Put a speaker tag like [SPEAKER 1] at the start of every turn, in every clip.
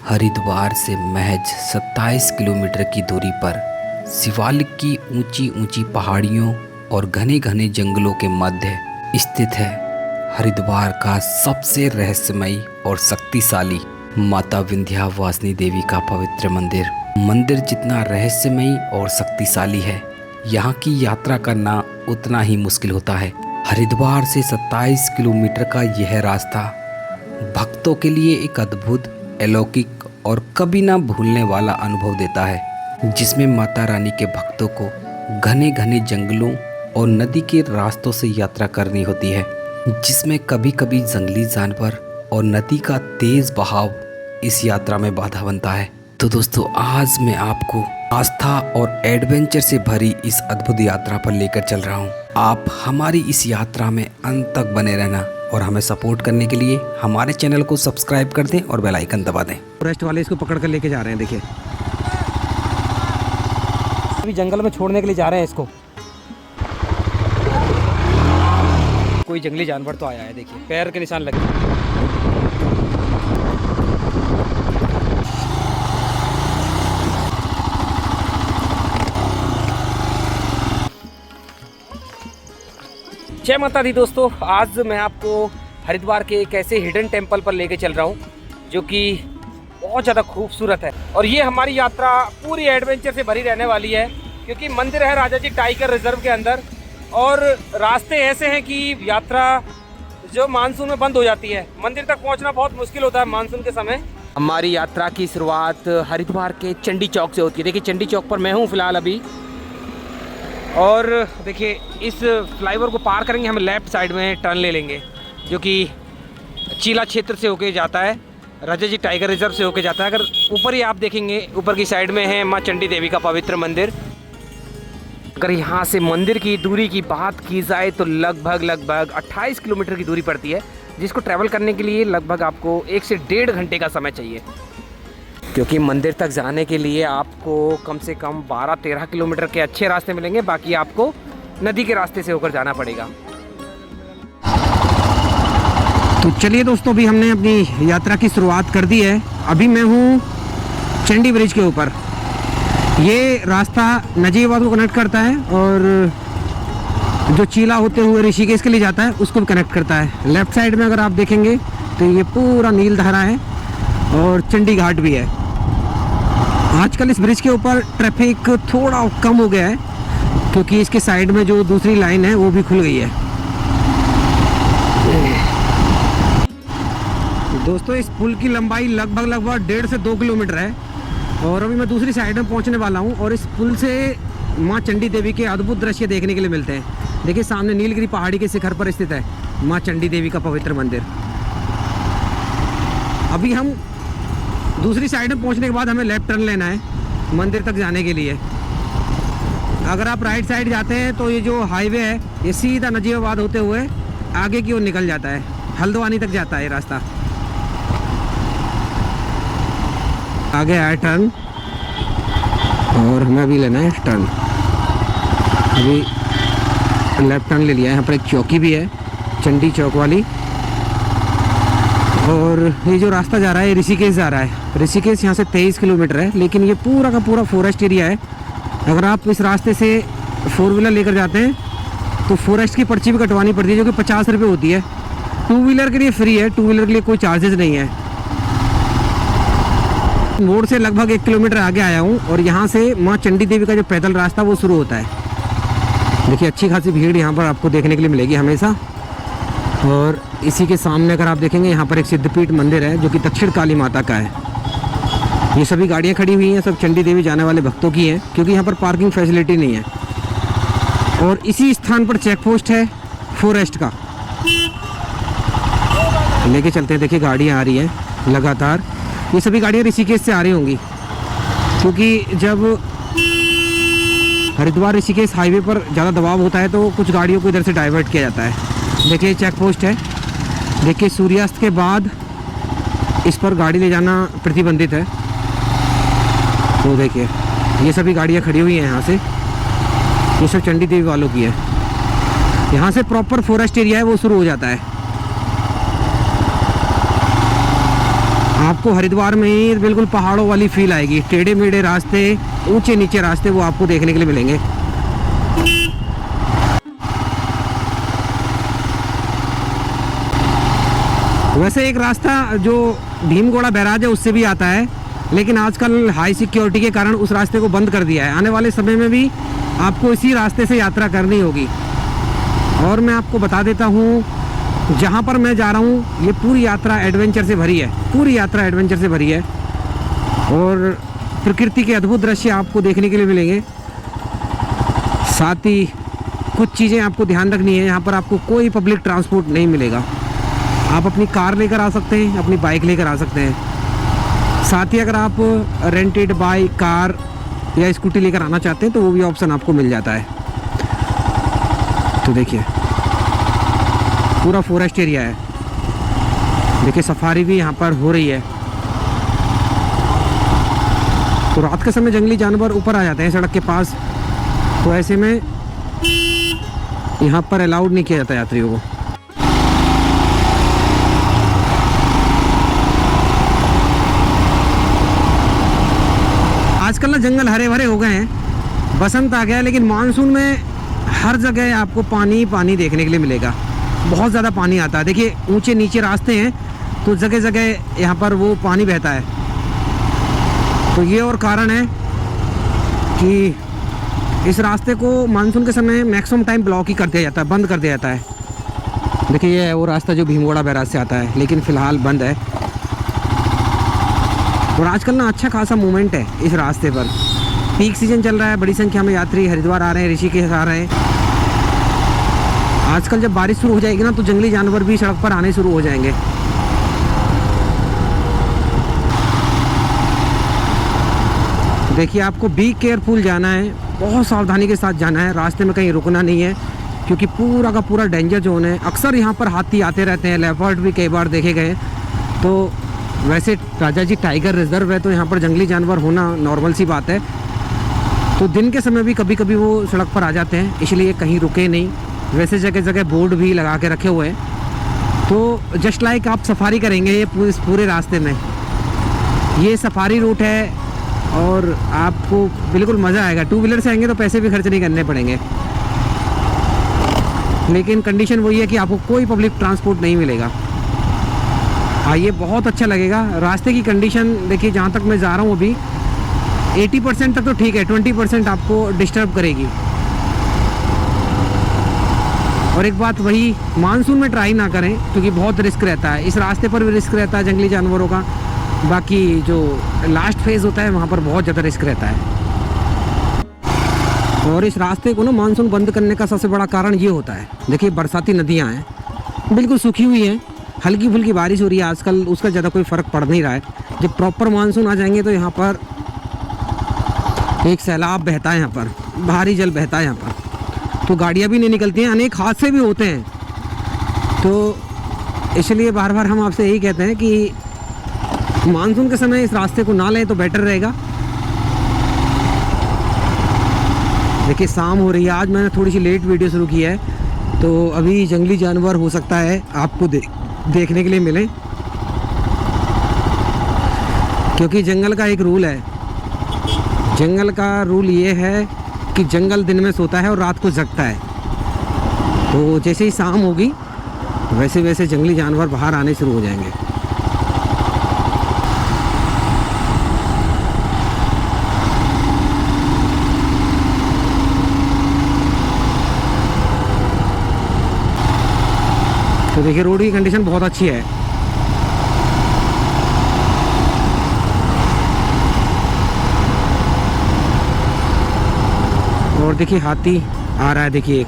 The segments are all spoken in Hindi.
[SPEAKER 1] हरिद्वार से महज 27 किलोमीटर की दूरी पर शिवालिक की ऊंची ऊंची पहाड़ियों और घने घने जंगलों के मध्य स्थित है हरिद्वार का सबसे रहस्यमयी और शक्तिशाली माता विंध्यवासिनी देवी का पवित्र मंदिर। मंदिर जितना रहस्यमयी और शक्तिशाली है, यहाँ की यात्रा करना उतना ही मुश्किल होता है। हरिद्वार से 27 किलोमीटर का यह रास्ता भक्तों के लिए एक अद्भुत, अलौकिक और कभी ना भूलने वाला अनुभव देता है, जिसमें माता रानी के भक्तों को घने घने जंगलों और नदी के रास्तों से यात्रा करनी होती है, जिसमें कभी कभी जंगली जानवर और नदी का तेज बहाव इस यात्रा में बाधा बनता है। तो दोस्तों, आज मैं आपको आस्था और एडवेंचर से भरी इस अद्भुत यात्रा पर लेकर चल रहा हूँ। आप हमारी इस यात्रा में अंत तक बने रहना और हमें सपोर्ट करने के लिए हमारे चैनल को सब्सक्राइब कर दें और बेल आइकन दबा दें।
[SPEAKER 2] फॉरेस्ट वाले इसको पकड़ कर लेके जा रहे हैं। देखिए, अभी जंगल में छोड़ने के लिए जा रहे हैं इसको। कोई जंगली जानवर तो आया है, देखिए पैर के निशान लगे। जय माता दी दोस्तों, आज मैं आपको हरिद्वार के एक ऐसे हिडन टेम्पल पर लेके चल रहा हूँ जो कि बहुत ज़्यादा खूबसूरत है। और ये हमारी यात्रा पूरी एडवेंचर से भरी रहने वाली है, क्योंकि मंदिर है राजा जी टाइगर रिजर्व के अंदर और रास्ते ऐसे हैं कि यात्रा जो मानसून में बंद हो जाती है। मंदिर तक पहुँचना बहुत मुश्किल होता है मानसून के समय। हमारी यात्रा की शुरुआत हरिद्वार के चंडी चौक से होती है। देखिए, चंडी चौक पर मैं हूँ फिलहाल अभी, और देखिए इस फ्लाईओवर को पार करेंगे, हम लेफ़्ट साइड में टर्न ले लेंगे, जो कि चीला क्षेत्र से होके जाता है, राजा जी टाइगर रिजर्व से होके जाता है। अगर ऊपर ही आप देखेंगे, ऊपर की साइड में है माँ चंडी देवी का पवित्र मंदिर। अगर यहाँ से मंदिर की दूरी की बात की जाए तो लगभग 28 किलोमीटर की दूरी पड़ती है, जिसको ट्रैवल करने के लिए लगभग आपको 1 से 1.5 घंटे का समय चाहिए, क्योंकि मंदिर तक जाने के लिए आपको कम से कम 12-13 किलोमीटर के अच्छे रास्ते मिलेंगे, बाकी आपको नदी के रास्ते से होकर जाना पड़ेगा। तो चलिए दोस्तों, अभी हमने अपनी यात्रा की शुरुआत कर दी है। अभी मैं हूँ चंडी ब्रिज के ऊपर। ये रास्ता नजीबाबाद को कनेक्ट करता है और जो चीला होते हुए ऋषिकेश के लिए जाता है उसको भी कनेक्ट करता है। लेफ्ट साइड में अगर आप देखेंगे तो ये पूरा नील धारा है और चंडी घाट भी है। आजकल इस ब्रिज के ऊपर ट्रैफिक थोड़ा कम हो गया है, क्योंकि इसके साइड में जो दूसरी लाइन है वो भी खुल गई है। दोस्तों, इस पुल की लंबाई लगभग 1.5 से 2 किलोमीटर है और अभी मैं दूसरी साइड में पहुंचने वाला हूं। और इस पुल से माँ चंडी देवी के अद्भुत दृश्य देखने के लिए मिलते हैं। देखिए, सामने नीलगिरी पहाड़ी के शिखर पर स्थित है माँ चंडी देवी का पवित्र मंदिर। अभी हम दूसरी साइड में पहुंचने के बाद हमें लेफ्ट टर्न लेना है मंदिर तक जाने के लिए। अगर आप राइट साइड जाते हैं तो ये जो हाईवे है ये सीधा नजीबाबाद होते हुए आगे की ओर निकल जाता है, हल्द्वानी तक जाता है ये रास्ता। आगे आया टर्न और हमें अभी लेना है टर्न। अभी लेफ्ट टर्न ले लिया है। यहाँ पर एक चौकी भी है, चंडी चौक वाली। और ये जो रास्ता जा रहा है ऋषिकेश जा रहा है। ऋषिकेश यहाँ से 23 किलोमीटर है, लेकिन ये पूरा का पूरा फॉरेस्ट एरिया है। अगर आप इस रास्ते से 4 व्हीलर लेकर जाते हैं तो फॉरेस्ट की पर्ची भी कटवानी पड़ती है, जो कि 50 रुपये होती है। 2 व्हीलर के लिए फ्री है, 2 व्हीलर के लिए कोई चार्जेस नहीं है। मोड़ से लगभग 1 किलोमीटर आगे आया हूँ और यहाँ से माँ चंडी देवी का जो पैदल रास्ता वो शुरू होता है। देखिए, अच्छी खासी भीड़ यहाँ पर आपको देखने के लिए मिलेगी हमेशा। और इसी के सामने अगर आप देखेंगे, यहाँ पर एक सिद्धपीठ मंदिर है जो कि दक्षिण काली माता का है। ये सभी गाड़ियाँ खड़ी हुई हैं, सब चंडी देवी जाने वाले भक्तों की हैं, क्योंकि यहाँ पर पार्किंग फैसिलिटी नहीं है। और इसी स्थान पर चेक पोस्ट है फॉरेस्ट का। लेके चलते हैं। देखिए, गाड़ियाँ आ रही हैं लगातार। ये सभी गाड़ियाँ ऋषिकेश से आ रही होंगी, क्योंकि जब हरिद्वार ऋषिकेश हाईवे पर ज़्यादा दबाव होता है तो कुछ गाड़ियों को इधर से डाइवर्ट किया जाता है। देखिए, चेक पोस्ट है। देखिए, सूर्यास्त के बाद इस पर गाड़ी ले जाना प्रतिबंधित है। तो देखिए, ये सभी गाड़ियाँ खड़ी हुई हैं यहाँ से। ये सब चंडी देवी वालों की है। यहाँ से प्रॉपर फॉरेस्ट एरिया है वो शुरू हो जाता है।
[SPEAKER 3] आपको हरिद्वार में ही बिल्कुल पहाड़ों वाली फील आएगी। टेढ़े मेढ़े रास्ते, ऊंचे नीचे रास्ते वो आपको देखने के लिए मिलेंगे। वैसे एक रास्ता जो भीमगोड़ा बैराज है उससे भी आता है, लेकिन आजकल हाई सिक्योरिटी के कारण उस रास्ते को बंद कर दिया है। आने वाले समय में भी आपको इसी रास्ते से यात्रा करनी होगी। और मैं आपको बता देता हूँ, जहाँ पर मैं जा रहा हूँ ये पूरी यात्रा एडवेंचर से भरी है, पूरी यात्रा एडवेंचर से भरी है। और प्रकृति के अद्भुत दृश्य आपको देखने के लिए मिलेंगे। साथ ही कुछ चीज़ें आपको ध्यान रखनी है, यहाँ पर आपको कोई पब्लिक ट्रांसपोर्ट नहीं मिलेगा। आप अपनी कार लेकर आ सकते हैं, अपनी बाइक लेकर आ सकते हैं। साथ ही अगर आप रेंटेड बाइक, कार या स्कूटी लेकर आना चाहते हैं तो वो भी ऑप्शन आपको मिल जाता है। तो देखिए पूरा फॉरेस्ट एरिया है। देखिए सफारी भी यहाँ पर हो रही है। तो रात के समय जंगली जानवर ऊपर आ जाते हैं सड़क के पास, तो ऐसे में यहाँ पर अलाउड नहीं किया जाता यात्रियों को। आजकल ना जंगल हरे भरे हो गए हैं, बसंत आ गया है, लेकिन मानसून में हर जगह आपको पानी पानी देखने के लिए मिलेगा। बहुत ज़्यादा पानी आता है। देखिए ऊंचे नीचे रास्ते हैं तो जगह जगह यहाँ पर वो पानी बहता है। तो ये और कारण है कि इस रास्ते को मानसून के समय मैक्सिमम टाइम ब्लॉक ही कर दिया जाता है, बंद कर दिया जाता है। देखिए ये है वो रास्ता जो भीमगोड़ा बैराज से आता है, लेकिन फ़िलहाल बंद है। और आजकल ना अच्छा खासा मूवमेंट है इस रास्ते पर। पीक सीजन चल रहा है, बड़ी संख्या में यात्री हरिद्वार आ रहे हैं, ऋषिकेश आ रहे हैं। आजकल जब बारिश शुरू हो जाएगी ना तो जंगली जानवर भी सड़क पर आने शुरू हो जाएंगे। देखिए आपको बी केयरफुल जाना है, बहुत सावधानी के साथ जाना है। रास्ते में कहीं रुकना नहीं है, क्योंकि पूरा का पूरा डेंजर जोन है। अक्सर यहाँ पर हाथी आते रहते हैं, लेपर्ड भी कई बार देखे गए। तो वैसे राजा जी टाइगर रिजर्व है, तो यहाँ पर जंगली जानवर होना नॉर्मल सी बात है। तो दिन के समय भी कभी कभी वो सड़क पर आ जाते हैं, इसलिए कहीं रुके नहीं। वैसे जगह जगह बोर्ड भी लगा के रखे हुए हैं। तो जस्ट लाइक आप सफारी करेंगे ये पूरे रास्ते में। ये सफारी रूट है और आपको बिल्कुल मज़ा आएगा। टू व्हीलर से आएंगे तो पैसे भी खर्च नहीं करने पड़ेंगे, लेकिन कंडीशन वही है कि आपको कोई पब्लिक ट्रांसपोर्ट नहीं मिलेगा। हाँ ये बहुत अच्छा लगेगा। रास्ते की कंडीशन देखिए, जहाँ तक मैं जा रहा हूँ अभी 80% तक तो ठीक है, 20% आपको डिस्टर्ब करेगी। और एक बात वही, मानसून में ट्राई ना करें क्योंकि बहुत रिस्क रहता है। इस रास्ते पर भी रिस्क रहता है जंगली जानवरों का। बाकी जो लास्ट फेज़ होता है वहाँ पर बहुत ज़्यादा रिस्क रहता है। और इस रास्ते को ना मानसून बंद करने का सबसे बड़ा कारण ये होता है। देखिए बरसाती नदियाँ हैं, बिल्कुल सूखी हुई हैं। हल्की फुल्की बारिश हो रही है आजकल, उसका ज़्यादा कोई फ़र्क पड़ नहीं रहा है। जब प्रॉपर मानसून आ जाएंगे तो यहाँ पर एक सैलाब बहता है, यहाँ पर भारी जल बहता है यहाँ पर, तो गाड़ियाँ भी नहीं निकलती हैं, अनेक हादसे भी होते हैं। तो इसलिए बार बार हम आपसे यही कहते हैं कि मानसून के समय इस रास्ते को ना लें तो बेटर रहेगा। देखिए शाम हो रही है, आज मैंने थोड़ी सी लेट वीडियो शुरू की है, तो अभी जंगली जानवर हो सकता है आपको देखने के लिए मिले, क्योंकि जंगल का एक रूल है। जंगल का रूल ये है कि जंगल दिन में सोता है और रात को जगता है। तो जैसे ही शाम होगी वैसे वैसे जंगली जानवर बाहर आने शुरू हो जाएंगे। तो देखिए रोड की कंडीशन बहुत अच्छी है। और देखिए हाथी आ रहा है, देखिए एक,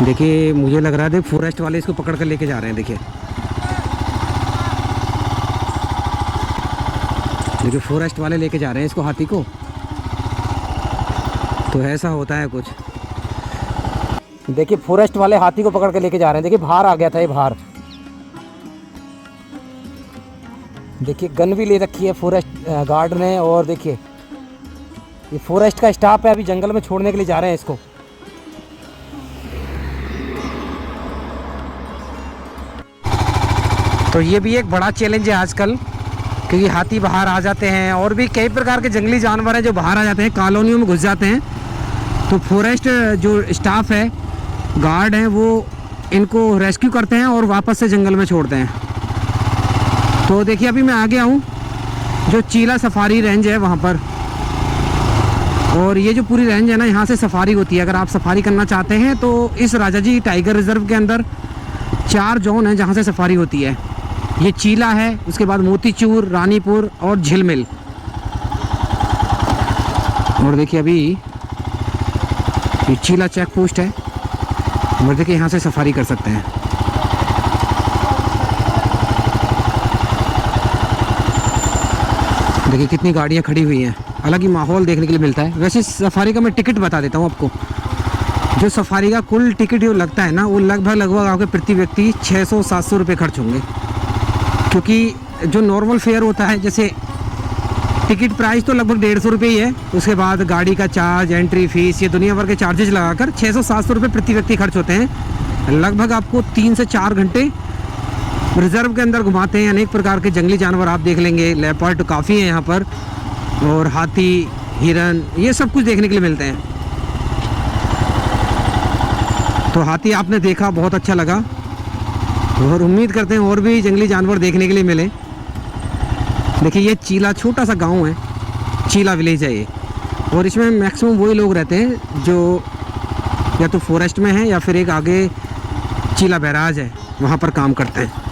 [SPEAKER 3] देखिए मुझे लग रहा है फॉरेस्ट वाले इसको पकड़ कर लेके जा रहे हैं। देखिए देखिए फॉरेस्ट वाले लेके जा रहे हैं इसको, हाथी को। तो ऐसा होता है कुछ। देखिए फॉरेस्ट वाले हाथी को पकड़ के लेके जा रहे हैं। देखिए बाहर आ गया था ये, बाहर देखिए गन भी ले रखी है फॉरेस्ट गार्ड ने। और देखिए ये फॉरेस्ट का स्टाफ है, अभी जंगल में छोड़ने के लिए जा रहे हैं इसको। तो ये भी एक बड़ा चैलेंज है आजकल, क्योंकि हाथी बाहर आ जाते हैं और भी कई प्रकार के जंगली जानवर हैं जो बाहर आ जाते हैं, कॉलोनियों में घुस जाते हैं। तो फॉरेस्ट जो स्टाफ है, गार्ड हैं, वो इनको रेस्क्यू करते हैं और वापस से जंगल में छोड़ते हैं। तो देखिए अभी मैं आ गया हूँ जो चीला सफारी रेंज है वहाँ पर, और ये जो पूरी रेंज है ना, यहाँ से सफारी होती है। अगर आप सफारी करना चाहते हैं तो इस राजाजी टाइगर रिजर्व के अंदर 4 जोन हैं जहाँ से सफारी होती है। ये चीला है, उसके बाद मोतीचूर, रानीपुर और झिलमिल। और देखिए अभी ये चीला चेक पोस्ट है, और देखिए यहाँ से सफारी कर सकते हैं। देखिए कितनी गाड़ियाँ खड़ी हुई हैं, अलग ही माहौल देखने के लिए मिलता है। वैसे सफारी का मैं टिकट बता देता हूँ आपको। जो सफारी का कुल टिकट जो लगता है ना, वो लगभग आपके प्रति व्यक्ति 600-700 रुपये खर्च होंगे, क्योंकि जो नॉर्मल फेयर होता है, जैसे टिकट प्राइस तो लगभग 150 रुपये ही है, उसके बाद गाड़ी का चार्ज, एंट्री फीस, ये दुनिया भर के चार्जेज लगाकर 600-700 रुपये प्रति व्यक्ति खर्च होते हैं। लगभग आपको 3 से 4 घंटे रिजर्व के अंदर घुमाते हैं। अनेक प्रकार के जंगली जानवर आप देख लेंगे, लेपर्ड काफ़ी हैं यहाँ पर, और हाथी, हिरन, ये सब कुछ देखने के लिए मिलते हैं। तो हाथी आपने देखा, बहुत अच्छा लगा, और उम्मीद करते हैं और भी जंगली जानवर देखने के लिए मिले। देखिए ये चीला छोटा सा गांव है, चीला विलेज है ये, और इसमें मैक्सिमम वही लोग रहते हैं जो या तो फॉरेस्ट में हैं या फिर एक आगे चीला बैराज है वहाँ पर काम करते हैं।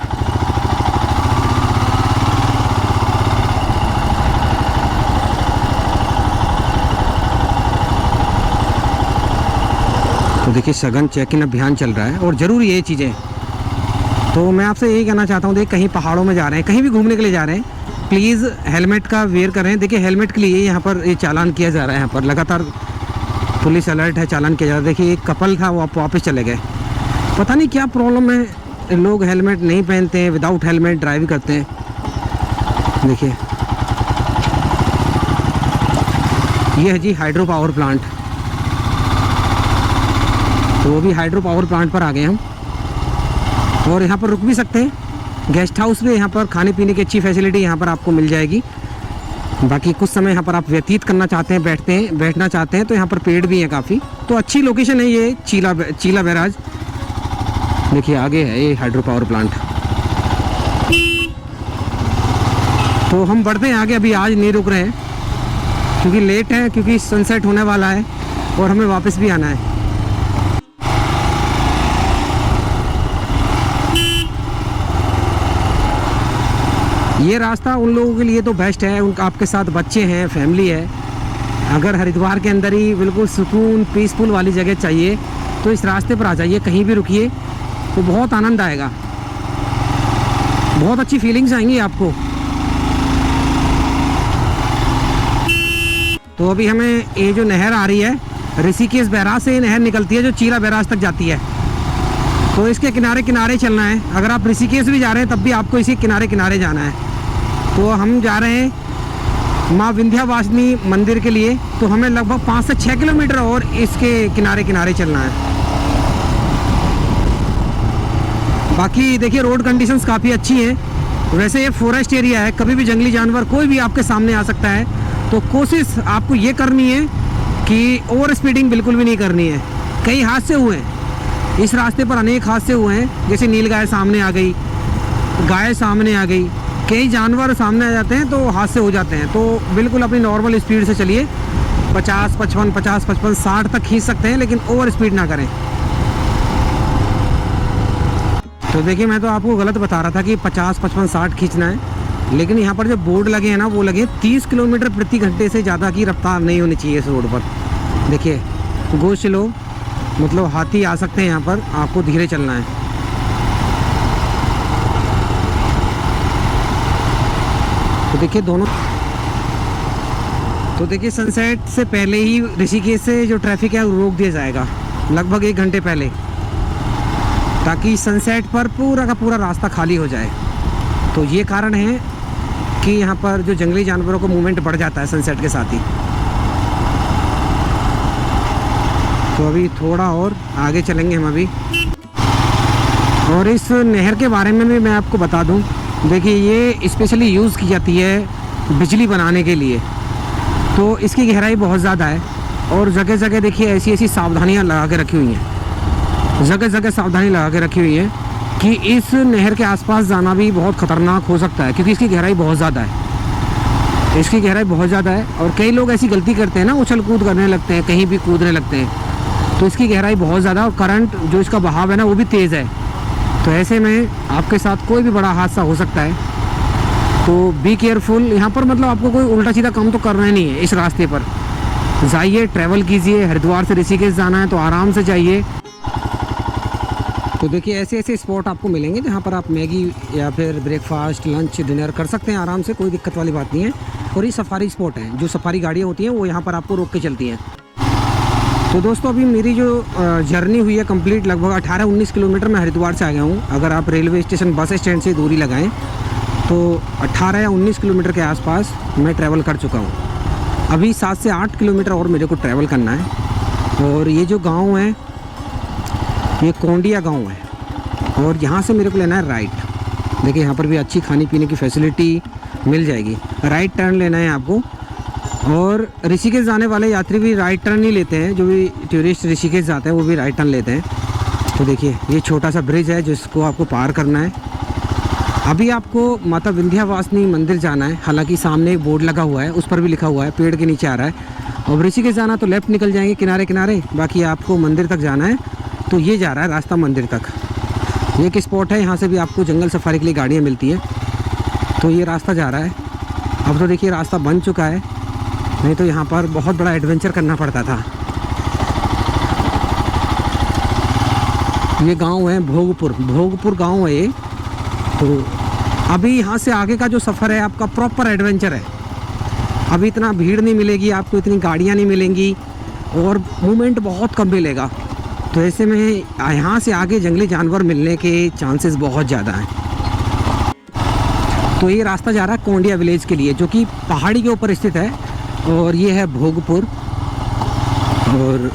[SPEAKER 3] तो देखिए सघन चेकिंग अभियान चल रहा है, और ज़रूरी ये चीज़ें। तो मैं आपसे यही कहना चाहता हूँ, देख कहीं पहाड़ों में जा रहे हैं, कहीं भी घूमने के लिए जा रहे हैं, प्लीज़ हेलमेट का वेयर करें। देखिए हेलमेट के लिए यहाँ पर ये चालान किया जा रहा है, यहाँ पर लगातार पुलिस अलर्ट है, चालान किया जा रहा है। देखिए एक कपल था, वो आप वापस चले गए, पता नहीं क्या प्रॉब्लम है, लोग हेलमेट नहीं पहनते हैं, विदाउट हेलमेट ड्राइव करते हैं। देखिए ये है जी हाइड्रो पावर प्लांट, तो वो भी हाइड्रो पावर प्लांट पर आ गए हम, और यहाँ पर रुक भी सकते हैं। गेस्ट हाउस में यहाँ पर खाने पीने की अच्छी फैसिलिटी यहाँ पर आपको मिल जाएगी। बाकी कुछ समय यहाँ पर आप व्यतीत करना चाहते हैं, बैठना चाहते हैं, तो यहाँ पर पेड़ भी हैं काफ़ी। तो अच्छी लोकेशन है ये चीला बैराज। देखिए आगे है ये हाइड्रो पावर प्लांट। तो हम बढ़ते हैं आगे, अभी आज नहीं रुक रहे हैं क्योंकि लेट है, क्योंकि सनसेट होने वाला है और हमें वापस भी आना है। ये रास्ता उन लोगों के लिए तो बेस्ट है, उनका आपके साथ बच्चे हैं, फैमिली है। अगर हरिद्वार के अंदर ही बिल्कुल सुकून, पीसफुल वाली जगह चाहिए तो इस रास्ते पर आ जाइए, कहीं भी रुकिए तो बहुत आनंद आएगा, बहुत अच्छी फीलिंग्स आएंगी आपको। तो अभी हमें ये जो नहर आ रही है, ऋषिकेश बैराज से ये नहर निकलती है जो चीला बैराज तक जाती है, तो इसके किनारे किनारे चलना है। अगर आप ऋषिकेश भी जा रहे हैं तब भी आपको इसी किनारे किनारे जाना है। तो हम जा रहे हैं माँ विंध्यावासिनी मंदिर के लिए, तो हमें लगभग 5 से 6 किलोमीटर और इसके किनारे किनारे चलना है। बाकी देखिए रोड कंडीशंस काफ़ी अच्छी हैं। वैसे ये फॉरेस्ट एरिया है, कभी भी जंगली जानवर कोई भी आपके सामने आ सकता है, तो कोशिश आपको ये करनी है कि ओवर स्पीडिंग बिल्कुल भी नहीं करनी है। कई हादसे हुए हैं इस रास्ते पर, अनेक हादसे हुए हैं, जैसे नीलगाय सामने आ गई, गाय सामने आ गई, कई जानवर सामने आ जाते हैं तो हादसे हो जाते हैं। तो बिल्कुल अपनी नॉर्मल स्पीड से चलिए, 50-55, 60 तक खींच सकते हैं, लेकिन ओवर स्पीड ना करें। तो देखिए मैं तो आपको गलत बता रहा था कि 50-55, 60 खींचना है, लेकिन यहाँ पर जो बोर्ड लगे हैं ना, वो लगे 30 किलोमीटर प्रति घंटे से ज़्यादा की रफ्तार नहीं होनी चाहिए इस रोड पर। देखिए गो स्लो, मतलब हाथी आ सकते हैं यहाँ पर, आपको धीरे चलना है। तो देखिए दोनों, तो देखिए सनसेट से पहले ही ऋषिकेश से जो ट्रैफिक है वो रोक दिया जाएगा, लगभग 1 घंटे पहले, ताकि सनसेट पर पूरा का पूरा रास्ता खाली हो जाए। तो ये कारण है कि यहाँ पर जो जंगली जानवरों का मूवमेंट बढ़ जाता है सनसेट के साथ ही। तो अभी थोड़ा और आगे चलेंगे हम अभी। और इस नहर के बारे में भी मैं आपको बता दूं, देखिए ये स्पेशली यूज़ की जाती है बिजली बनाने के लिए, तो इसकी गहराई बहुत ज़्यादा है। और जगह जगह देखिए ऐसी ऐसी सावधानियां लगा के रखी हुई हैं, जगह जगह सावधानी लगा के रखी हुई है कि इस नहर के आसपास जाना भी बहुत ख़तरनाक हो सकता है, क्योंकि इसकी गहराई बहुत ज़्यादा है, इसकी गहराई बहुत ज़्यादा है। और कई लोग ऐसी गलती करते हैं ना, उछल कूद करने लगते हैं, कहीं भी कूदने लगते हैं, तो इसकी गहराई बहुत ज़्यादा और करंट जो इसका बहाव है ना वो भी तेज़ है, तो ऐसे में आपके साथ कोई भी बड़ा हादसा हो सकता है। तो बी केयरफुल। यहाँ पर मतलब आपको कोई उल्टा सीधा काम तो करना ही नहीं है। इस रास्ते पर जाइए, ट्रैवल कीजिए। हरिद्वार से ऋषिकेश जाना है तो आराम से जाइए। तो देखिए ऐसे ऐसे स्पॉट आपको मिलेंगे जहाँ पर आप मैगी या फिर ब्रेकफास्ट, लंच, डिनर कर सकते हैं आराम से, कोई दिक्कत वाली बात नहीं है। और ये सफारी स्पॉट है, जो सफारी गाड़ियाँ होती हैं वो यहाँ पर आपको रोक के चलती हैं। तो दोस्तों अभी मेरी जो जर्नी हुई है कंप्लीट, लगभग 18-19 किलोमीटर मैं हरिद्वार से आ गया हूँ। अगर आप रेलवे स्टेशन, बस स्टैंड से दूरी लगाएं तो 18 या 19 किलोमीटर के आसपास मैं ट्रैवल कर चुका हूँ। अभी 7 से 8 किलोमीटर और मेरे को ट्रैवल करना है। और ये जो गांव है ये कोंडिया गांव है, और यहाँ से मेरे को लेना है राइट। देखिए यहाँ पर भी अच्छी खाने पीने की फैसिलिटी मिल जाएगी। राइट टर्न लेना है आपको। और ऋषिकेश जाने वाले यात्री भी राइट टर्न ही लेते हैं, जो भी टूरिस्ट ऋषिकेश जाते हैं वो भी राइट टर्न लेते हैं। तो देखिए ये छोटा सा ब्रिज है जिसको आपको पार करना है। अभी आपको माता विंध्यावासिनी मंदिर जाना है, हालांकि सामने एक बोर्ड लगा हुआ है, उस पर भी लिखा हुआ है, पेड़ के नीचे आ रहा है। और ऋषिकेश जाना तो लेफ़्ट निकल जाएंगे किनारे किनारे, बाकी आपको मंदिर तक जाना है तो ये जा रहा है रास्ता मंदिर तक। ये एक स्पॉट है, यहाँ से भी आपको जंगल सफारी के लिए गाड़ियाँ मिलती हैं। तो ये रास्ता जा रहा है। अब तो देखिए रास्ता बन चुका है, नहीं तो यहाँ पर बहुत बड़ा एडवेंचर करना पड़ता था। ये गांव है भोगपुर गांव है ये। तो अभी यहाँ से आगे का जो सफ़र है आपका प्रॉपर एडवेंचर है। अभी इतना भीड़ नहीं मिलेगी आपको, इतनी गाड़ियाँ नहीं मिलेंगी और मूवमेंट बहुत कम मिलेगा। तो ऐसे में यहाँ से आगे जंगली जानवर मिलने के चांसेस बहुत ज़्यादा हैं। तो ये रास्ता जा रहा है कोंडिया विलेज के लिए, जो कि पहाड़ी के ऊपर स्थित है। और ये है भोगपुर। और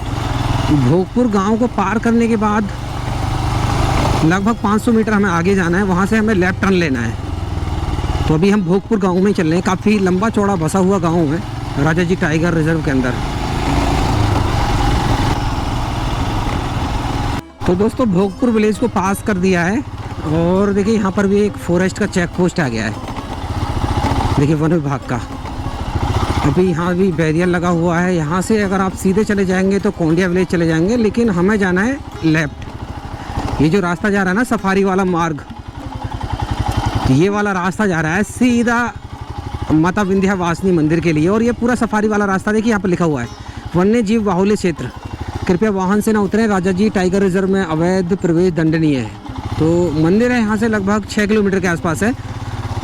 [SPEAKER 3] भोगपुर गांव को पार करने के बाद लगभग 500 मीटर हमें आगे जाना है, वहाँ से हमें लेफ्ट टर्न लेना है। तो अभी हम भोगपुर गांव में चल रहे हैं। काफ़ी लंबा चौड़ा बसा हुआ गांव है राजा जी टाइगर रिजर्व के अंदर। तो दोस्तों भोगपुर विलेज को पास कर दिया है। और देखिए यहाँ पर भी एक फॉरेस्ट का चेक पोस्ट आ गया है, देखिए वन विभाग का। अभी यहाँ भी बैरियर लगा हुआ है। यहाँ से अगर आप सीधे चले जाएंगे तो कोंडिया विलेज चले जाएंगे, लेकिन हमें जाना है लेफ्ट। ये जो रास्ता जा रहा है ना सफारी वाला मार्ग, ये वाला रास्ता जा रहा है सीधा माता विंध्यावासिनी मंदिर के लिए। और ये पूरा सफारी वाला रास्ता देखिए यहाँ पर लिखा हुआ है वन्य जीव बाहुल्य क्षेत्र, कृपया वाहन से ना उतरें, राजा जी टाइगर रिजर्व में अवैध प्रवेश दंडनीय है। तो मंदिर है यहाँ से लगभग 6 किलोमीटर के आसपास है।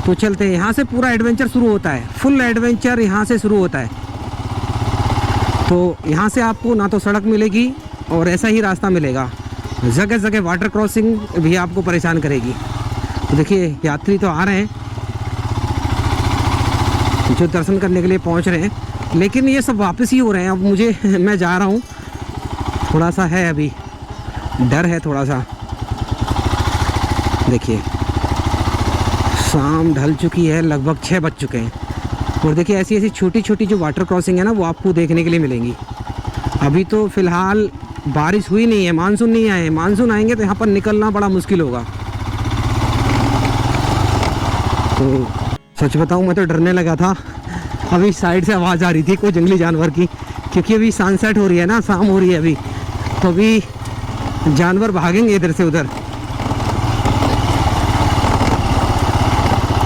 [SPEAKER 3] तो चलते हैं, यहाँ से पूरा एडवेंचर शुरू होता है, फुल एडवेंचर यहाँ से शुरू होता है। तो यहाँ से आपको ना तो सड़क मिलेगी और ऐसा ही रास्ता मिलेगा, जगह जगह वाटर क्रॉसिंग भी आपको परेशान करेगी। तो देखिए यात्री तो आ रहे हैं जो दर्शन करने के लिए पहुँच रहे हैं, लेकिन ये सब वापस ही हो रहे हैं। अब मुझे मैं जा रहा हूँ, थोड़ा सा है अभी डर है थोड़ा सा। देखिए शाम ढल चुकी है, लगभग 6 बज चुके हैं। और देखिए ऐसी ऐसी छोटी छोटी जो वाटर क्रॉसिंग है ना वो आपको देखने के लिए मिलेंगी। अभी तो फ़िलहाल बारिश हुई नहीं है, मानसून नहीं आए। मानसून आएंगे तो यहाँ पर निकलना बड़ा मुश्किल होगा। तो सच बताऊँ मैं तो डरने लगा था। अभी साइड से आवाज़ आ रही थी कोई जंगली जानवर की, क्योंकि अभी सनसेट हो रही है ना, शाम हो रही है अभी, तो अभी जानवर भागेंगे इधर से उधर।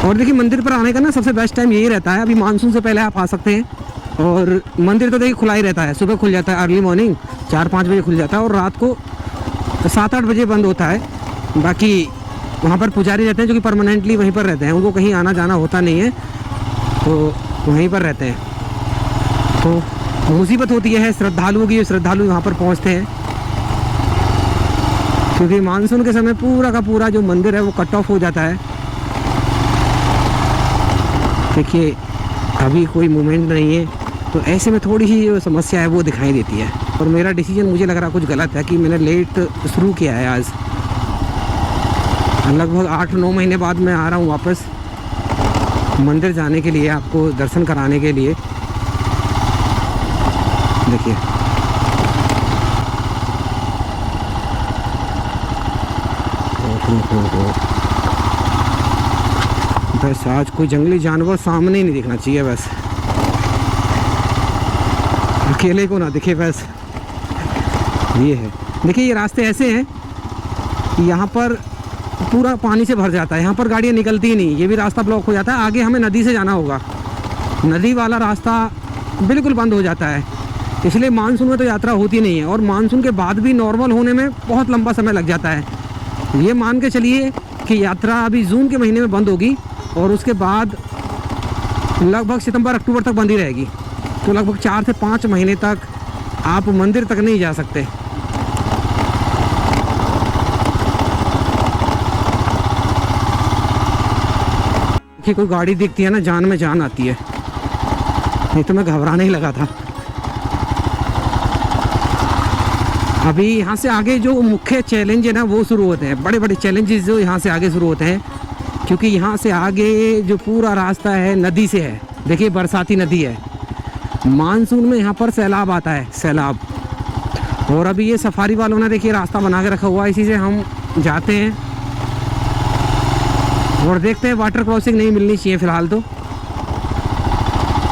[SPEAKER 3] और देखिए मंदिर पर आने का ना सबसे बेस्ट टाइम यही रहता है, अभी मानसून से पहले आप आ सकते हैं। और मंदिर तो देखिए खुला ही रहता है, सुबह खुल जाता है, अर्ली मॉर्निंग 4-5 बजे खुल जाता है और रात को 7-8 बजे बंद होता है। बाकी वहाँ पर पुजारी रहते हैं जो कि परमानेंटली वहीं पर रहते हैं, उनको कहीं आना जाना होता नहीं है, तो वहीं पर रहते हैं। तो मुसीबत होती है श्रद्धालुओं की, श्रद्धालु वहाँ पर पहुँचते हैं, क्योंकि मानसून के समय पूरा का पूरा जो मंदिर है वो कट ऑफ हो जाता है। देखिए अभी कोई मूवमेंट नहीं है, तो ऐसे में थोड़ी सी जो समस्या है वो दिखाई देती है। और मेरा डिसीजन मुझे लग रहा कुछ गलत है कि मैंने लेट शुरू किया है आज। लगभग 8-9 महीने बाद मैं आ रहा हूँ वापस मंदिर जाने के लिए, आपको दर्शन कराने के लिए। देखिए बस आज कोई जंगली जानवर सामने ही नहीं दिखना चाहिए, बस अकेले को ना दिखे, बस ये है। देखिए ये रास्ते ऐसे हैं, यहाँ पर पूरा पानी से भर जाता है, यहाँ पर गाड़ियाँ निकलती ही नहीं, ये भी रास्ता ब्लॉक हो जाता है। आगे हमें नदी से जाना होगा, नदी वाला रास्ता बिल्कुल बंद हो जाता है, इसलिए मानसून में तो यात्रा होती नहीं है। और मानसून के बाद भी नॉर्मल होने में बहुत लंबा समय लग जाता है। ये मान के चलिए कि यात्रा अभी जून के महीने में बंद होगी और उसके बाद लगभग सितंबर-अक्टूबर तक बंद ही रहेगी। तो लगभग 4 से 5 महीने तक आप मंदिर तक नहीं जा सकते। कि कोई गाड़ी दिखती है ना, जान में जान आती है, नहीं तो मैं घबराने ही लगा था। अभी यहाँ से आगे जो मुख्य चैलेंज है ना वो शुरू होते हैं, बड़े बड़े चैलेंजेस जो यहाँ से आगे शुरू होते हैं, क्योंकि यहाँ से आगे जो पूरा रास्ता है नदी से है। देखिए बरसाती नदी है, मानसून में यहाँ पर सैलाब आता है, सैलाब। और अभी ये सफारी वालों ने देखिए रास्ता बना के रखा हुआ है, इसी से हम जाते हैं और देखते हैं। वाटर क्रॉसिंग नहीं मिलनी चाहिए फ़िलहाल तो।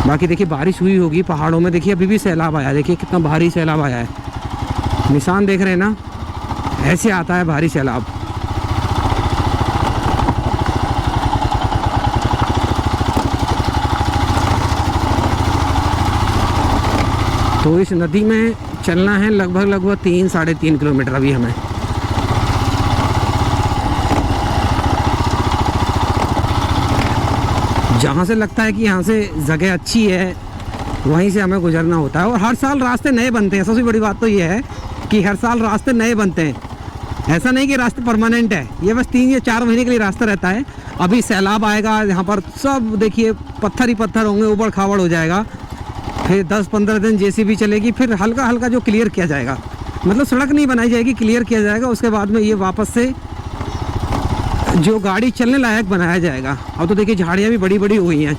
[SPEAKER 3] बाकी देखिए बारिश हुई होगी पहाड़ों में, देखिए अभी भी सैलाब आया, देखिए कितना भारी सैलाब आया है, निशान देख रहे हैं ना, ऐसे आता है भारी सैलाब। तो इस नदी में चलना है लगभग 3-3.5 किलोमीटर अभी हमें। जहाँ से लगता है कि यहाँ से जगह अच्छी है वहीं से हमें गुजरना होता है। और हर साल रास्ते नए बनते हैं, सबसे बड़ी बात तो ये है कि हर साल रास्ते नए बनते हैं। ऐसा नहीं कि रास्ते परमानेंट है, ये बस 3 या 4 महीने के लिए रास्ता रहता है। अभी सैलाब आएगा, यहाँ पर सब देखिए पत्थर ही पत्थर होंगे, ऊबड़ खाबड़ हो जाएगा। फिर 10-15 दिन जेसीबी चलेगी, फिर हल्का हल्का जो क्लियर किया जाएगा, मतलब सड़क नहीं बनाई जाएगी, क्लियर किया जाएगा। उसके बाद में ये वापस से जो गाड़ी चलने लायक बनाया जाएगा। अब तो देखिए झाड़ियाँ भी बड़ी बड़ी हुई हैं,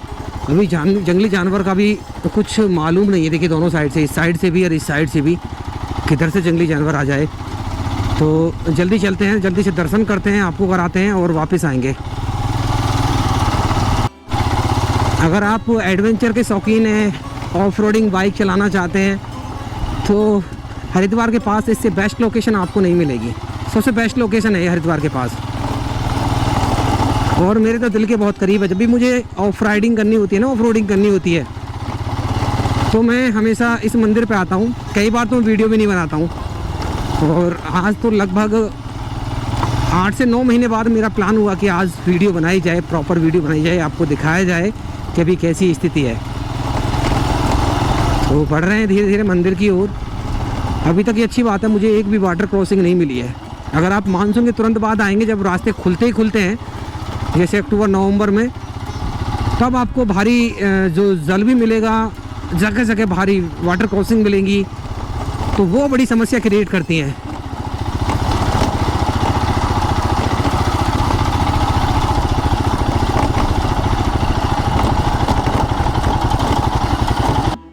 [SPEAKER 3] अभी जंगली जानवर का भी कुछ मालूम नहीं है। देखिए दोनों साइड से, इस साइड से भी और इस साइड से भी, किधर से जंगली जानवर आ जाए। तो जल्दी चलते हैं, जल्दी से दर्शन करते हैं, आपको कराते हैं और वापस आएंगे। अगर आप एडवेंचर के शौकीन हैं, ऑफ रोडिंग बाइक चलाना चाहते हैं, तो हरिद्वार के पास इससे बेस्ट लोकेशन आपको नहीं मिलेगी। सबसे बेस्ट लोकेशन है हरिद्वार के पास, और मेरे तो दिल के बहुत करीब है। जब भी मुझे ऑफ राइडिंग करनी होती है ना, ऑफ रोडिंग करनी होती है, तो मैं हमेशा इस मंदिर पे आता हूँ। कई बार तो मैं वीडियो भी नहीं बनाता हूँ, और आज तो लगभग 8 से 9 महीने बाद मेरा प्लान हुआ कि आज वीडियो बनाई जाए, प्रॉपर वीडियो बनाई जाए, आपको दिखाया जाए कि अभी कैसी स्थिति है। तो बढ़ रहे हैं धीरे धीरे मंदिर की ओर। अभी तक ये अच्छी बात है, मुझे एक भी वाटर क्रॉसिंग नहीं मिली है। अगर आप मानसून के तुरंत बाद आएंगे, जब रास्ते खुलते ही खुलते हैं, जैसे अक्टूबर-नवंबर में, तब आपको भारी जो जल भी मिलेगा, जगह जगह भारी वाटर क्रॉसिंग मिलेंगी, तो वो बड़ी समस्या क्रिएट करती हैं।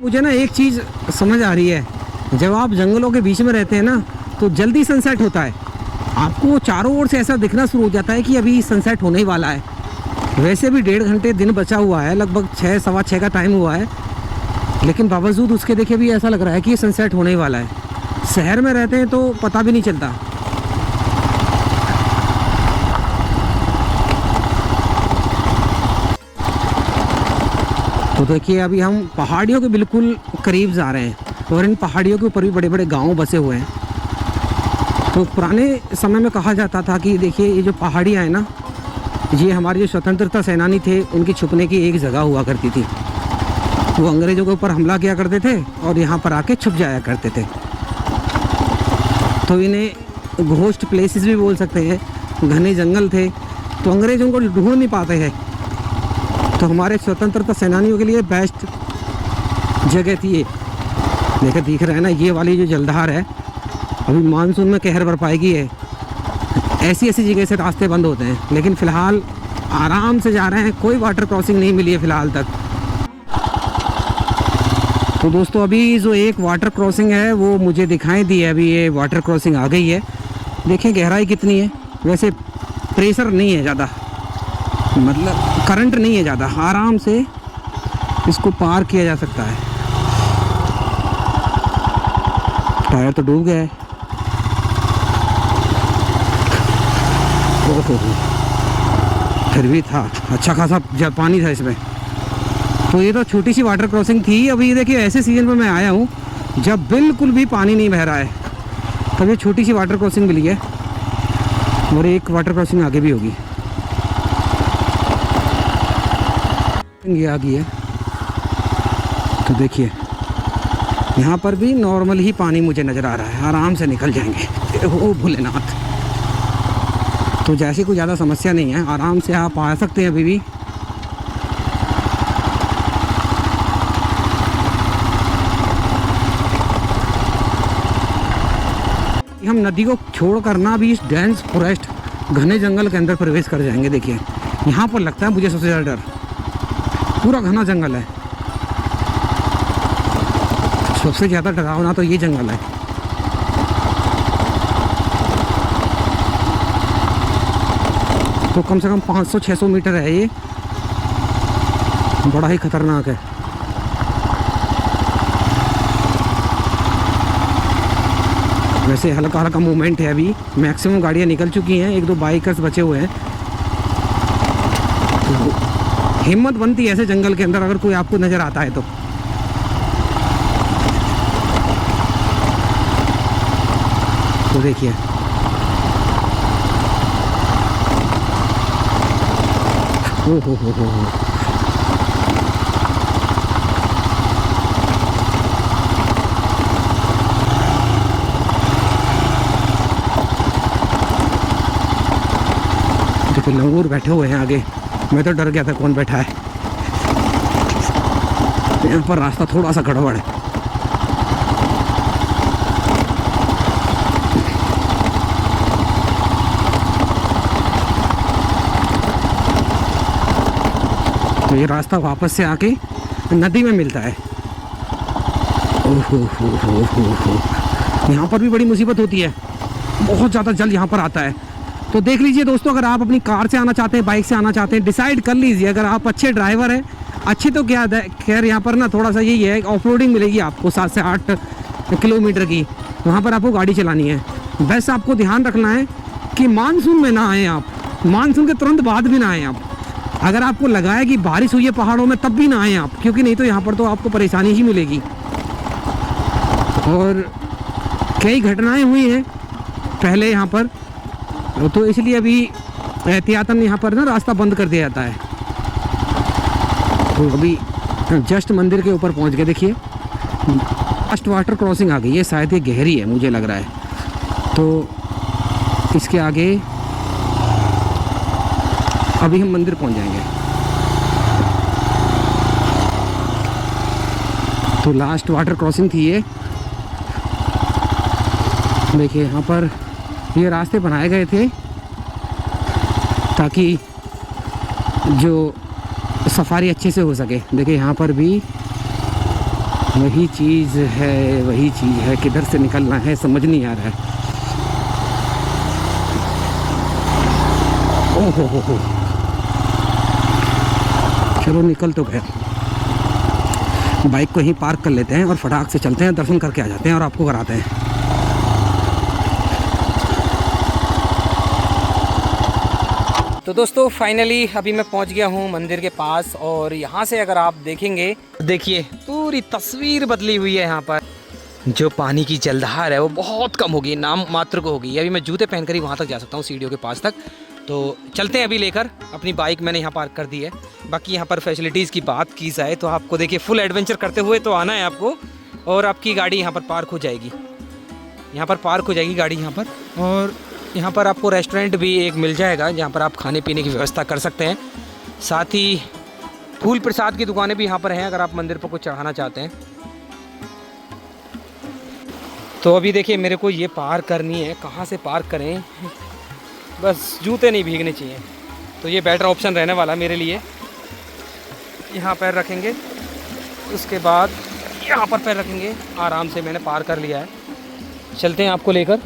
[SPEAKER 3] मुझे ना एक चीज़ समझ आ रही है, जब आप जंगलों के बीच में रहते हैं ना, तो जल्दी सनसेट होता है। आपको चारों ओर से ऐसा दिखना शुरू हो जाता है कि अभी सनसेट होने ही वाला है। वैसे भी 1.5 घंटे दिन बचा हुआ है, लगभग 6, सवा 6 का टाइम हुआ है, लेकिन बावजूद उसके देखिए भी ऐसा लग रहा है कि ये सनसेट होने ही वाला है। शहर में रहते हैं तो पता भी नहीं चलता। तो देखिए अभी हम पहाड़ियों के बिल्कुल करीब जा रहे हैं, और इन पहाड़ियों के ऊपर भी बड़े बड़े गांव बसे हुए हैं। तो पुराने समय में कहा जाता था कि देखिए ये जो पहाड़ियाँ हैं ना, ये हमारे जो स्वतंत्रता सेनानी थे उनकी छुपने की एक जगह हुआ करती थी। वो अंग्रेज़ों के ऊपर हमला किया करते थे और यहाँ पर आके छुप जाया करते थे। तो इन्हें घोस्ट प्लेसेस भी बोल सकते हैं। घने जंगल थे तो अंग्रेज़ उनको ढूंढ नहीं पाते हैं, तो हमारे स्वतंत्रता सेनानियों के लिए बेस्ट जगह थी ये। देखिए दिख रहा है ना, ये वाली जो जलधार है अभी मानसून में कहर बरपाएगी है। ऐसी ऐसी जगह से रास्ते बंद होते हैं, लेकिन फ़िलहाल आराम से जा रहे हैं। कोई वाटर क्रॉसिंग नहीं मिली है फ़िलहाल तक। तो दोस्तों अभी जो एक वाटर क्रॉसिंग है वो मुझे दिखाई दी है। अभी ये वाटर क्रॉसिंग आ गई है। देखें गहराई कितनी है। वैसे प्रेशर नहीं है ज़्यादा, मतलब करंट नहीं है ज़्यादा, आराम से इसको पार किया जा सकता है। टायर तो डूब गया है। ओहो, फिर भी था अच्छा खासा पानी था इसमें। तो ये तो छोटी सी वाटर क्रॉसिंग थी। अभी देखिए ऐसे सीजन में मैं आया हूँ जब बिल्कुल भी पानी नहीं बह रहा है, तब ये छोटी सी वाटर क्रॉसिंग मिली है। और एक वाटर क्रॉसिंग आगे भी होगी। ये आ गई है। तो देखिए यहाँ पर भी नॉर्मल ही पानी मुझे नज़र आ रहा है, आराम से निकल जाएंगे। ओ भोलेनाथ। तो जैसे कोई ज़्यादा समस्या नहीं है, आराम से आप आ सकते हैं अभी भी। हम नदी को छोड़ कर ना भी इस डेंस फॉरेस्ट घने जंगल के अंदर प्रवेश कर जाएंगे। देखिए यहाँ पर लगता है मुझे सबसे ज़्यादा डर, पूरा घना जंगल है। सबसे ज़्यादा डरावना तो ये जंगल है। तो कम से कम 500-600 मीटर है ये, बड़ा ही खतरनाक है। वैसे हल्का हल्का मूवमेंट है अभी, मैक्सिमम गाड़ियाँ निकल चुकी हैं, 1-2 बाइकर्स बचे हुए हैं। तो हिम्मत बनती है ऐसे जंगल के अंदर अगर कोई आपको नज़र आता है तो। देखिए हो। देखो लंगूर बैठे हुए हैं आगे। मैं तो डर गया था कौन बैठा है। यहाँ पर रास्ता थोड़ा सा गड़बड़ है। तो ये रास्ता वापस से आके नदी में मिलता है। ओहो हो। यहाँ पर भी बड़ी मुसीबत होती है, बहुत ज़्यादा जल यहाँ पर आता है। तो देख लीजिए दोस्तों, अगर आप अपनी कार से आना चाहते हैं, बाइक से आना चाहते हैं, डिसाइड कर लीजिए। अगर आप अच्छे ड्राइवर हैं, अच्छे तो क्या खैर यहाँ पर ना थोड़ा सा यही है, ऑफ रोडिंग मिलेगी आपको 7 से 8 किलोमीटर की, वहाँ पर आपको गाड़ी चलानी है। बस आपको ध्यान रखना है कि मानसून में ना आए आप, मानसून के तुरंत बाद भी ना आए आप। अगर आपको लगा है कि बारिश हुई है पहाड़ों में तब भी ना आए आप, क्योंकि नहीं तो यहाँ पर तो आपको परेशानी ही मिलेगी। और कई घटनाएं हुई हैं पहले यहाँ पर, तो इसलिए अभी एहतियातन यहाँ पर ना रास्ता बंद कर दिया जाता है। तो अभी जस्ट मंदिर के ऊपर पहुँच गए। देखिए लास्ट वाटर क्रॉसिंग आ गई है, शायद ये गहरी है मुझे लग रहा है। तो इसके आगे अभी हम मंदिर पहुँच जाएंगे। तो लास्ट वाटर क्रॉसिंग थी ये। देखिए यहाँ पर ये रास्ते बनाए गए थे ताकि जो सफारी अच्छे से हो सके। देखिए यहाँ पर भी वही चीज़ है, किधर से निकलना है समझ नहीं आ रहा है। ओहो हो। चलो निकल तो गए। बाइक को ही पार्क कर लेते हैं और फटाक से चलते हैं, दर्शन करके आ जाते हैं और आपको कराते हैं।
[SPEAKER 2] तो दोस्तों फाइनली अभी मैं पहुंच गया हूं मंदिर के पास, और यहां से अगर आप देखेंगे, देखिए पूरी तस्वीर बदली हुई है। यहाँ पर जो पानी की जलधार है वो बहुत कम होगी, नाम मात्र को होगी। अभी मैं जूते पहनकर ही वहां तक जा सकता हूँ, सीढ़ियों के पास तक। तो चलते हैं अभी लेकर, अपनी बाइक मैंने यहाँ पार्क कर दी है। बाकी यहाँ पर फैसिलिटीज़ की बात की जाए तो आपको देखिए फुल एडवेंचर करते हुए तो आना है आपको, और आपकी गाड़ी यहाँ पर पार्क हो जाएगी। यहाँ पर पार्क हो जाएगी गाड़ी यहाँ पर, और यहाँ पर आपको रेस्टोरेंट भी एक मिल जाएगा जहाँ पर आप खाने पीने की व्यवस्था कर सकते हैं। साथ ही फूल प्रसाद की दुकानें भी यहाँ पर हैं अगर आप मंदिर पर कुछ चढ़ाना चाहते हैं। तो अभी देखिए मेरे को ये पार करनी है, कहाँ से पार करें। बस जूते नहीं भीगने चाहिए। तो ये बेटर ऑप्शन रहने वाला मेरे लिए। यहाँ पैर रखेंगे, उसके बाद यहाँ पर पैर रखेंगे, आराम से मैंने पार कर लिया है। चलते हैं आपको लेकर।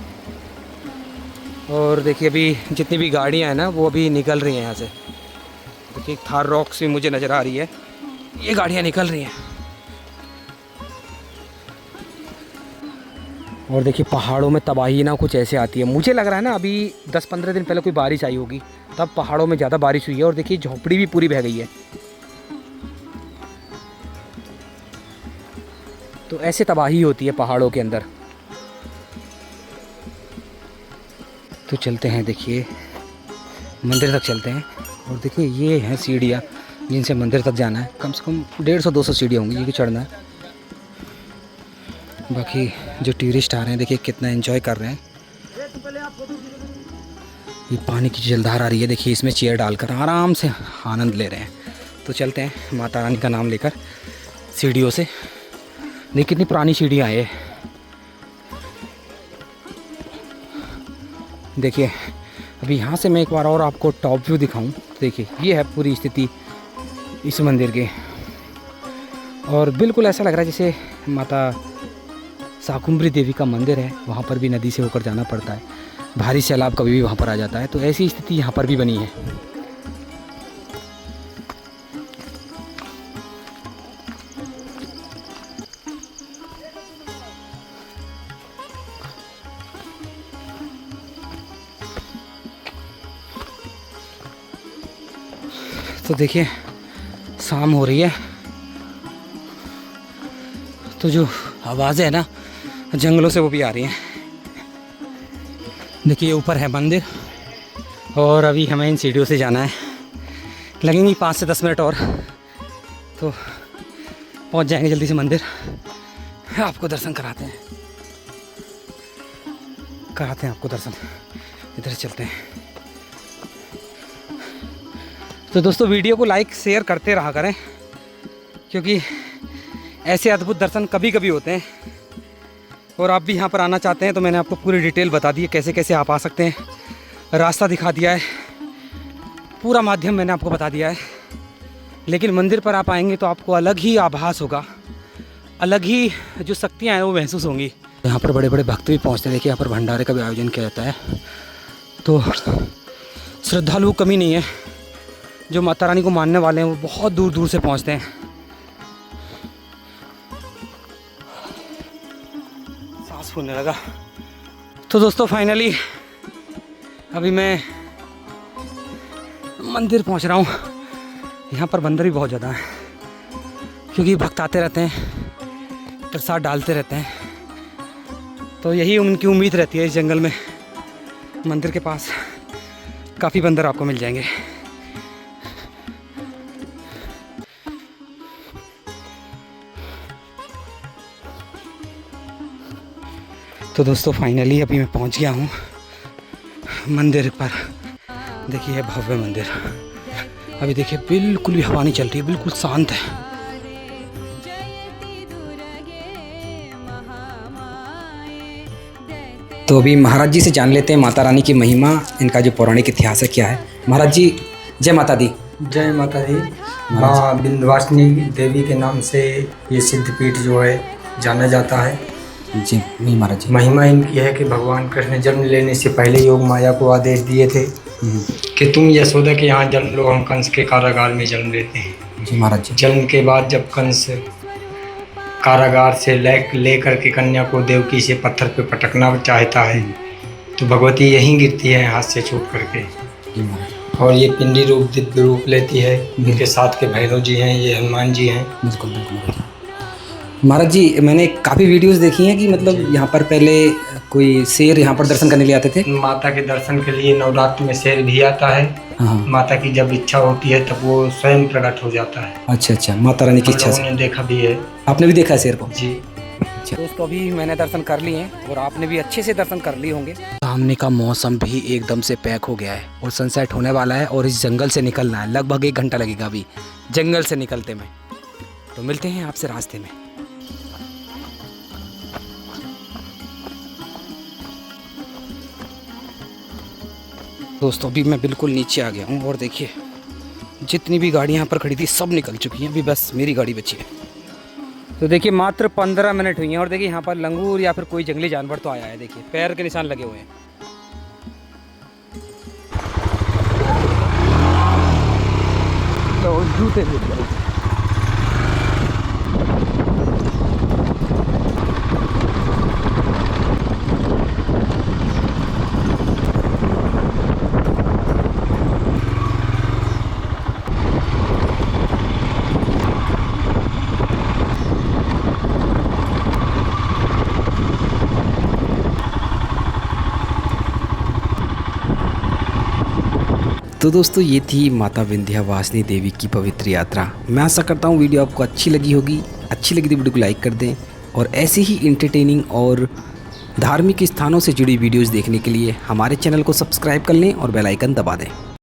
[SPEAKER 2] और देखिए अभी जितनी भी गाड़ियाँ हैं ना वो अभी निकल रही हैं यहाँ से। देखिए थार रॉक्स भी मुझे नज़र आ रही है, ये गाड़ियाँ निकल रही हैं। और देखिए पहाड़ों में तबाही ना कुछ ऐसे आती है। मुझे लग रहा है ना अभी 10-15 दिन पहले कोई बारिश आई होगी, तब पहाड़ों में ज़्यादा बारिश हुई है। और देखिए झोपड़ी भी पूरी बह गई है। तो ऐसे तबाही होती है पहाड़ों के अंदर। तो चलते हैं, देखिए मंदिर तक चलते हैं। और देखिए ये हैं सीढ़ियाँ जिनसे मंदिर तक जाना है। कम से कम 150-200 सीढ़ियाँ होंगी ये चढ़ना है। बाकी जो टूरिस्ट आ रहे हैं देखिए कितना एंजॉय कर रहे हैं। ये पानी की जलधार आ रही है, देखिए इसमें चेयर डालकर आराम से आनंद ले रहे हैं। तो चलते हैं माता रानी का नाम लेकर सीढ़ियों से। देखिए कितनी पुरानी सीढ़ियाँ हैं। देखिए अभी यहाँ से मैं एक बार और आपको टॉप व्यू दिखाऊं। देखिए ये है पूरी स्थिति इस मंदिर की। और बिल्कुल ऐसा लग रहा है जैसे माता शाकुंभरी देवी का मंदिर है। वहाँ पर भी नदी से होकर जाना पड़ता है, भारी सैलाब कभी भी वहाँ पर आ जाता है। तो ऐसी स्थिति यहाँ पर भी बनी है। तो देखिए शाम हो रही है, तो जो आवाज़ें है ना जंगलों से वो भी आ रही हैं। देखिए ऊपर है मंदिर और अभी हमें इन सीढ़ियों से जाना है। लगेंगी 5 से 10 मिनट और तो पहुंच जाएंगे जल्दी से मंदिर। आपको दर्शन कराते हैं आपको दर्शन। इधर चलते हैं। तो दोस्तों वीडियो को लाइक शेयर करते रहा करें, क्योंकि ऐसे अद्भुत दर्शन कभी कभी होते हैं। और आप भी यहाँ पर आना चाहते हैं तो मैंने आपको पूरी डिटेल बता दी है, कैसे कैसे आप आ सकते हैं। रास्ता दिखा दिया है, पूरा माध्यम मैंने आपको बता दिया है। लेकिन मंदिर पर आप आएंगे तो आपको अलग ही आभास होगा, अलग ही जो शक्तियाँ हैं वो महसूस होंगी। यहाँ पर बड़े बड़े भक्त भी पहुँचते हैं। देखिए यहाँ पर भंडारे का भी आयोजन किया जाता है। तो श्रद्धालु कमी नहीं है। जो माता रानी को मानने वाले हैं वो बहुत दूर दूर से पहुँचते हैं। सांस फूलने लगा। तो दोस्तों फाइनली अभी मैं मंदिर पहुंच रहा हूँ। यहाँ पर बंदर भी बहुत ज़्यादा हैं, क्योंकि भक्त आते रहते हैं, प्रसाद डालते रहते हैं। तो यही उनकी उम्मीद रहती है। इस जंगल में मंदिर के पास काफ़ी बंदर आपको मिल जाएंगे। तो दोस्तों फाइनली अभी मैं पहुंच गया हूं मंदिर पर। देखिए है भव्य मंदिर। अभी देखिए बिल्कुल भी हवा नहीं चल रही है, बिल्कुल शांत है। तो अभी महाराज जी से जान लेते हैं माता रानी की महिमा, इनका जो पौराणिक इतिहास है क्या है। महाराज जी जय माता दी।
[SPEAKER 4] जय माता दी। माँ विंध्यवासिनी देवी के नाम से ये सिद्धपीठ जो है जाना जाता है।
[SPEAKER 1] जी महाराज जी।
[SPEAKER 4] महिमा इनकी है कि भगवान कृष्ण जन्म लेने से पहले योग माया को आदेश दिए थे कि तुम यशोदा के यहाँ जन्म लो, हम कंस के कारागार में जन्म लेते हैं।
[SPEAKER 1] जी महाराज जी।
[SPEAKER 4] जन्म के बाद जब कंस कारागार से ले करके कन्या को देवकी से पत्थर पे पटकना चाहता है तो भगवती यहीं गिरती है हाथ से छूट करके।
[SPEAKER 1] जी महाराज।
[SPEAKER 4] और ये पिंडी रूप दिव्य रूप लेती है। इनके साथ के भैरव जी हैं, ये हनुमान जी हैं।
[SPEAKER 1] बिल्कुल बिल्कुल। महाराज जी मैंने काफ़ी वीडियोस देखी हैं कि मतलब यहाँ पर पहले कोई शेर यहाँ पर दर्शन करने लिए आते थे।
[SPEAKER 4] माता के दर्शन के लिए नवरात्र में शेर भी आता है।
[SPEAKER 1] हाँ।
[SPEAKER 4] माता की जब इच्छा होती है तब वो स्वयं प्रकट हो जाता है।
[SPEAKER 1] अच्छा अच्छा, माता रानी की
[SPEAKER 4] हम
[SPEAKER 1] इच्छा
[SPEAKER 4] लोगों
[SPEAKER 1] से।
[SPEAKER 4] ने देखा भी है।
[SPEAKER 1] आपने भी देखा है शेर को?
[SPEAKER 4] जी।
[SPEAKER 2] दोस्तों अभी मैंने दर्शन कर लिए हैं और आपने भी अच्छे से दर्शन कर लिए होंगे।
[SPEAKER 1] सामने का मौसम भी एकदम से पैक हो गया है और सनसेट होने वाला है और इस जंगल से निकलना है। लगभग 1 घंटा लगेगा अभी जंगल से निकलते में। तो मिलते हैं आपसे रास्ते में। दोस्तों अभी मैं बिल्कुल नीचे आ गया हूँ और देखिए जितनी भी गाड़ियाँ यहाँ पर खड़ी थी सब निकल चुकी हैं, अभी बस मेरी गाड़ी बची है।
[SPEAKER 2] तो देखिए मात्र 15 मिनट हुई हैं और देखिए यहाँ पर लंगूर या फिर कोई जंगली जानवर तो आया है, देखिए पैर के निशान लगे हुए हैं। तो जूते
[SPEAKER 1] तो दोस्तों ये थी माता विंध्यवासिनी देवी की पवित्र यात्रा। मैं आशा करता हूँ वीडियो आपको अच्छी लगी होगी। अच्छी लगी तो वीडियो को लाइक कर दें और ऐसे ही इंटरटेनिंग और धार्मिक स्थानों से जुड़ी वीडियोस देखने के लिए हमारे चैनल को सब्सक्राइब कर लें और बेल आइकन दबा दें।